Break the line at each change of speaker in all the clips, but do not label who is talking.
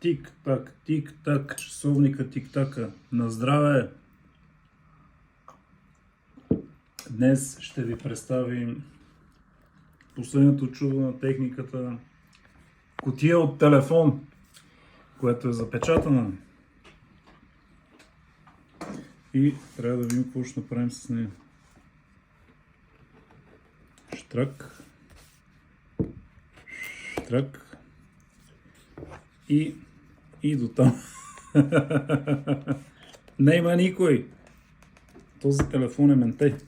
Тик-так, тик-так, часовника тик-така. На здраве! Днес ще ви представим последното чудо на техниката. Кутия от телефон, която е запечатана. И трябва да видим какво ще направим с нея. Штрак. Штрак. И до там. Не има никой. Този телефон е менте.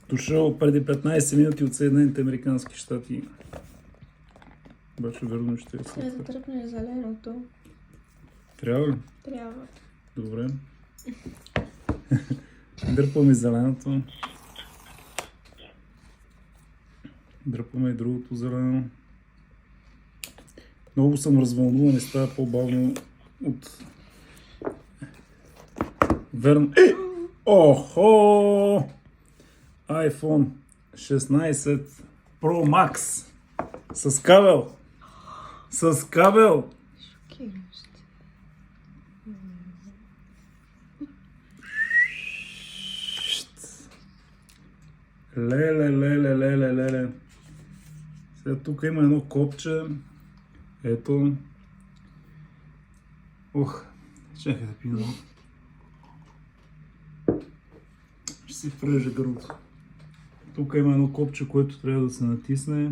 Дошъл преди 15 минути от Съединените американски щати. Обаче верно ще е след.
Трябва да тръпне зеленото.
Трябва ли?
Трябва.
Добре. Дърпаме зеленото. Дърпаме и другото зелено. Много съм развълнуван и става по-бавно от... Верно. Охо! iPhone 16 Pro Max. С кабел. С кабел.
Шокиращо.
Леле. Сега тук има едно копче. Ето. Чакай да пия много. Ще си врежа гърлото. Тук има едно копче, което трябва да се натисне.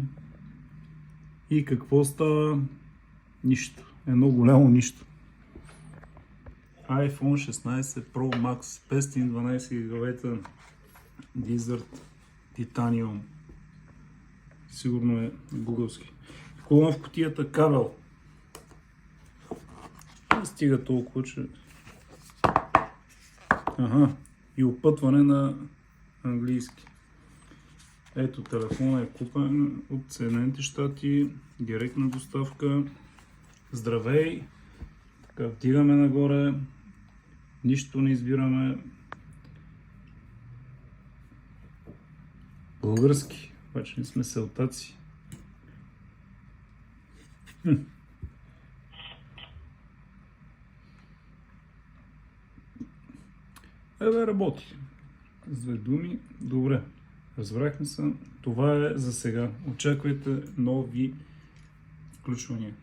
И какво става? Нищо. Едно голямо нищо. iPhone 16 Pro Max 512 ГБ Desert Titanium. Сигурно е гугълски. Какво има в кутията? Кабел. Не стига толкова, че... И опътване на английски. Ето, телефона е купен от Съединените щати. Директна доставка. Здравей! Така, вдигаме нагоре. Нищо не избираме. Български. Обаче не сме селтаци. Работи. С две думи. Добре. Разбрахме се. Това е за сега. Очаквайте нови включвания.